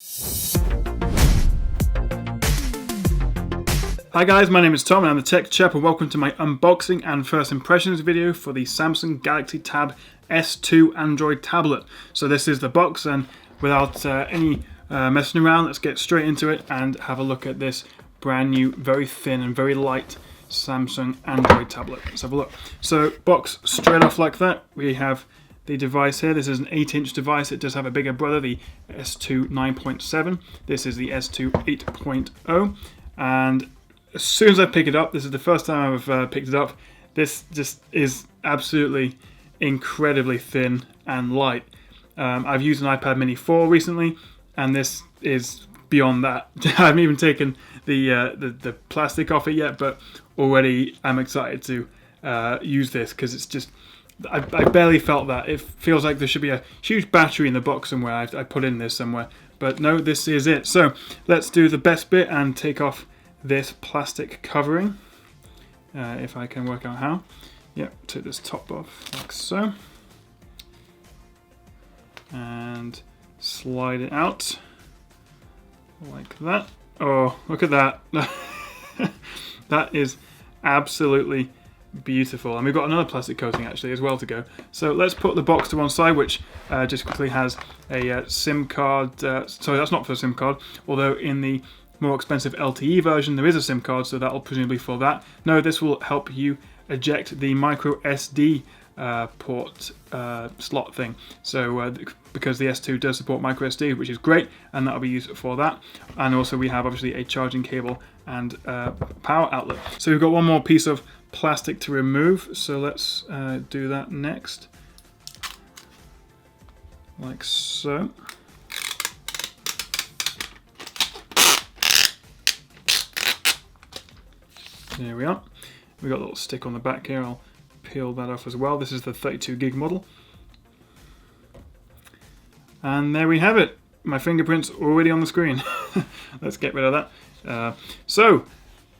Hi guys, my name is Tom and I'm the Tech Chap, and welcome to my unboxing and first impressions video for the Samsung Galaxy Tab S2 Android tablet. So this is the box, and without any messing around, let's get straight into it and have a look at this brand new, very thin and very light Samsung Android tablet. Let's have a look. So box straight off like that, we have the device here. This is an 8-inch device. It does have a bigger brother, the S2 9.7. This is the S2 8.0, and as soon as I pick it up, this is the first time I've picked it up, this just is absolutely incredibly thin and light. I've used an iPad mini 4 recently, and this is beyond that. I haven't even taken the plastic off it yet, but already I'm excited to use this because it's just, I barely felt that. It feels like there should be a huge battery in the box somewhere. I put in this somewhere, but no, this is it. So let's do the best bit and take off this plastic covering, if I can work out how. Yep, take this top off like so, and slide it out like that. Oh, look at that. That is absolutely beautiful. And we've got another plastic coating actually as well to go. So let's put the box to one side, which just quickly has a SIM card. Sorry, that's not for a SIM card, although in the more expensive LTE version there is a SIM card, so that will presumably for that. No, this will help you eject the micro SD port slot thing. So because the S2 does support micro SD, which is great, and that will be used for that. And also we have obviously a charging cable and power outlet. So we've got one more piece of plastic to remove, so let's do that next, like so. There we are. We've got a little stick on the back here. I'll peel that off as well. This is the 32 gig model. And there we have it. My fingerprint's already on the screen. Let's get rid of that. So,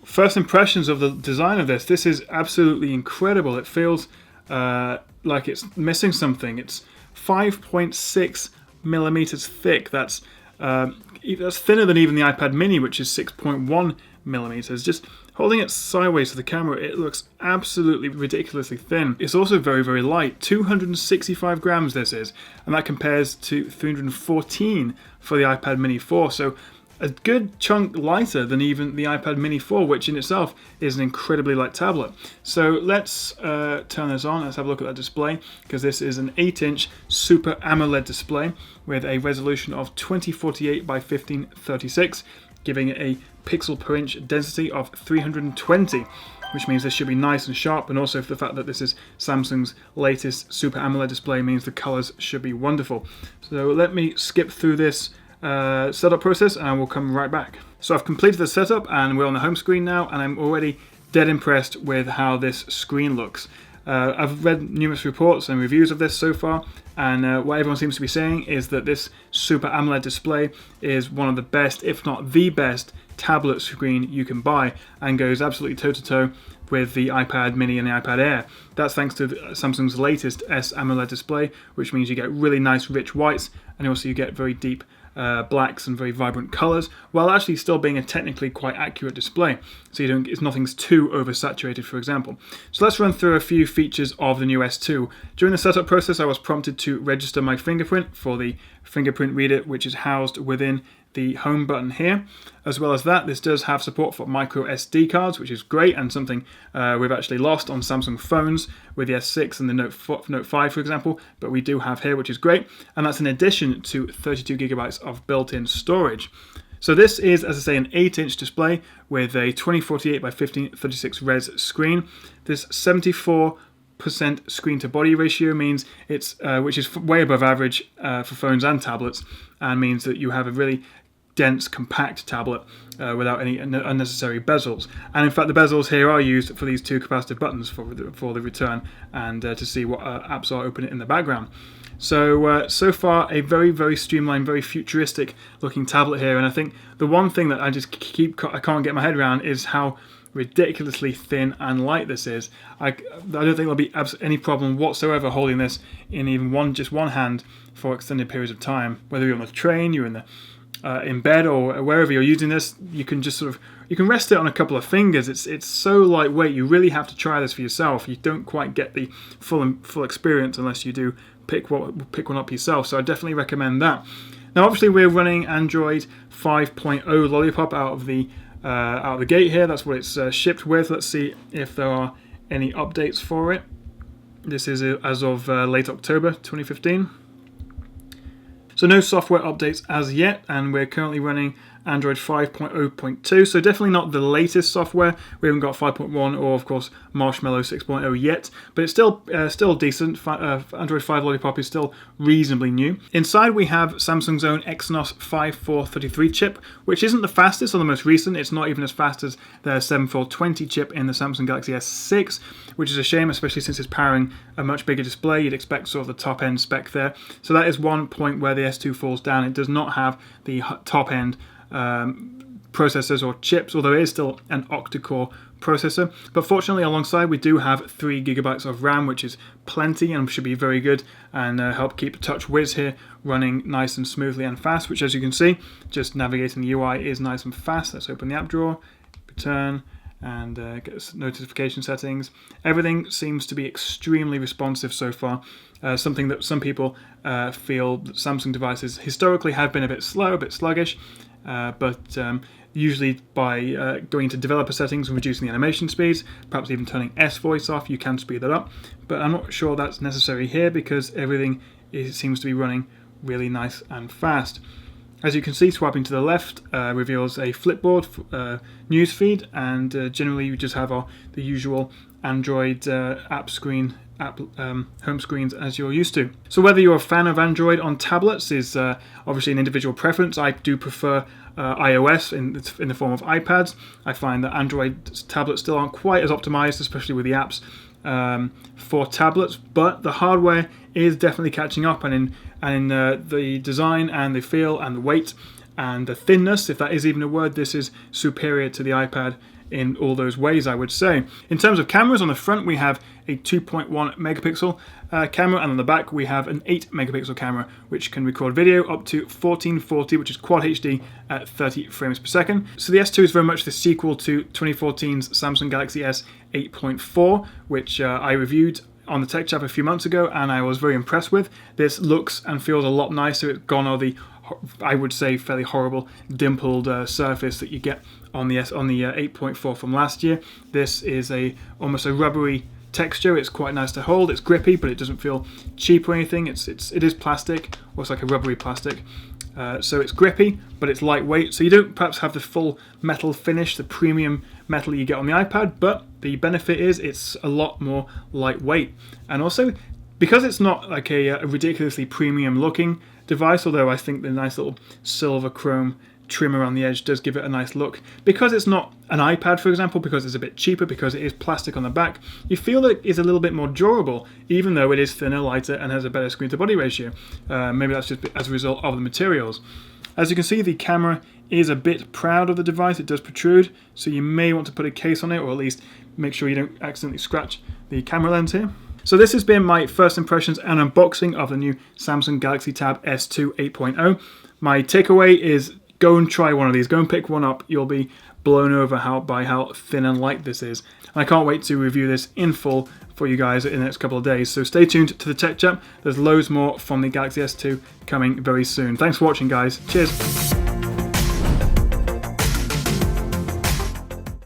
first impressions of the design of this. This is absolutely incredible. It feels like it's missing something. It's 5.6 millimeters thick. That's thinner than even the iPad mini, which is 6.1 millimeters. Just holding it sideways to the camera, it looks absolutely ridiculously thin. It's also very, very light. 265 grams this is, and that compares to 314 for the iPad mini 4. So a good chunk lighter than even the iPad mini 4, which in itself is an incredibly light tablet. So let's turn this on. Let's have a look at that display, because this is an 8-inch Super AMOLED display with a resolution of 2048 by 1536, giving it a pixel per inch density of 320, which means this should be nice and sharp, and also for the fact that this is Samsung's latest Super AMOLED display means the colors should be wonderful. So let me skip through this setup process and we'll come right back. So I've completed the setup and we're on the home screen now, and I'm already dead impressed with how this screen looks. I've read numerous reports and reviews of this so far, and what everyone seems to be saying is that this Super AMOLED display is one of the best, if not the best, tablet screen you can buy, and goes absolutely toe-to-toe with the iPad mini and the iPad Air. That's thanks to Samsung's latest S AMOLED display, which means you get really nice rich whites, and also you get very deep blacks and very vibrant colors, while actually still being a technically quite accurate display. So nothing's too oversaturated, for example. So let's run through a few features of the new S2. During the setup process, I was prompted to register my fingerprint for the fingerprint reader, which is housed within the home button here. As well as that, this does have support for micro SD cards, which is great, and something we've actually lost on Samsung phones with the S6 and the Note 5, for example, but we do have here, which is great, and that's in addition to 32 gigabytes of built-in storage. So this is, as I say, an 8-inch display with a 2048 by 1536 res screen. This 74% screen to body ratio means it's which is way above average for phones and tablets, and means that you have a really dense, compact tablet without any unnecessary bezels. And in fact, the bezels here are used for these two capacitive buttons for the return and to see what apps are open in the background. So far, a very, very streamlined, very futuristic looking tablet here. And I think the one thing that I can't get my head around is how ridiculously thin and light this is. I don't think there'll be any problem whatsoever holding this in even just one hand for extended periods of time. Whether you're on the train, you're in the in bed or wherever you're using this, you can just you can rest it on a couple of fingers. It's so lightweight. You really have to try this for yourself. You don't quite get the full experience unless you do pick one up yourself. So I definitely recommend that. Now, obviously, we're running Android 5.0 Lollipop out of the gate here. That's what it's shipped with. Let's see if there are any updates for it. This is as of late October 2015. So no software updates as yet, and we're currently running Android 5.0.2, so definitely not the latest software. We haven't got 5.1 or, of course, Marshmallow 6.0 yet, but it's still decent. Android 5 Lollipop is still reasonably new. Inside we have Samsung's own Exynos 5433 chip, which isn't the fastest or the most recent. It's not even as fast as their 7420 chip in the Samsung Galaxy S6, which is a shame, especially since it's powering a much bigger display. You'd expect sort of the top-end spec there. So that is one point where the S2 falls down. It does not have the top-end processors or chips, although it is still an octa-core processor. But fortunately, alongside, we do have 3 GB of RAM, which is plenty and should be very good and help keep TouchWiz here running nice and smoothly and fast, which, as you can see, just navigating the UI is nice and fast. Let's open the app drawer, return, and get notification settings. Everything seems to be extremely responsive so far. Something that some people feel that Samsung devices historically have been a bit slow, a bit sluggish. But usually by going into developer settings and reducing the animation speeds, perhaps even turning S-Voice off, you can speed that up. But I'm not sure that's necessary here because everything seems to be running really nice and fast. As you can see, swiping to the left reveals a Flipboard newsfeed, and generally you just have the usual Android home screens as you're used to. So whether you're a fan of Android on tablets is obviously an individual preference. I do prefer iOS in the form of iPads. I find that Android tablets still aren't quite as optimized, especially with the apps for tablets, but the hardware is definitely catching up, and in the design and the feel and the weight and the thinness, if that is even a word, this is superior to the iPad in all those ways, I would say. In terms of cameras, on the front we have a 2.1 megapixel camera, and on the back we have an 8 megapixel camera, which can record video up to 1440, which is Quad HD at 30 frames per second. So the S2 is very much the sequel to 2014's Samsung Galaxy S 8.4, which I reviewed on the Tech Chap a few months ago, and I was very impressed with. This looks and feels a lot nicer. It's gone all the, I would say, fairly horrible dimpled surface that you get on the 8.4 from last year. This is almost a rubbery texture. It's quite nice to hold. It's grippy, but it doesn't feel cheap or anything. It is plastic, or it's like a rubbery plastic. So it's grippy, but it's lightweight. So you don't perhaps have the full metal finish, the premium metal you get on the iPad, but the benefit is it's a lot more lightweight. And also, because it's not like a ridiculously premium looking device, although I think the nice little silver chrome trim around the edge does give it a nice look. Because it's not an iPad, for example, because it's a bit cheaper, because it is plastic on the back, you feel that it's a little bit more durable, even though it is thinner, lighter, and has a better screen-to-body ratio. Maybe that's just as a result of the materials. As you can see, the camera is a bit proud of the device. It does protrude, so you may want to put a case on it, or at least make sure you don't accidentally scratch the camera lens here. So this has been my first impressions and unboxing of the new Samsung Galaxy Tab S2 8.0. My takeaway is go and try one of these. Go and pick one up. You'll be blown over by how thin and light this is. And I can't wait to review this in full for you guys in the next couple of days. So stay tuned to the Tech Chat. There's loads more from the Galaxy S2 coming very soon. Thanks for watching, guys. Cheers.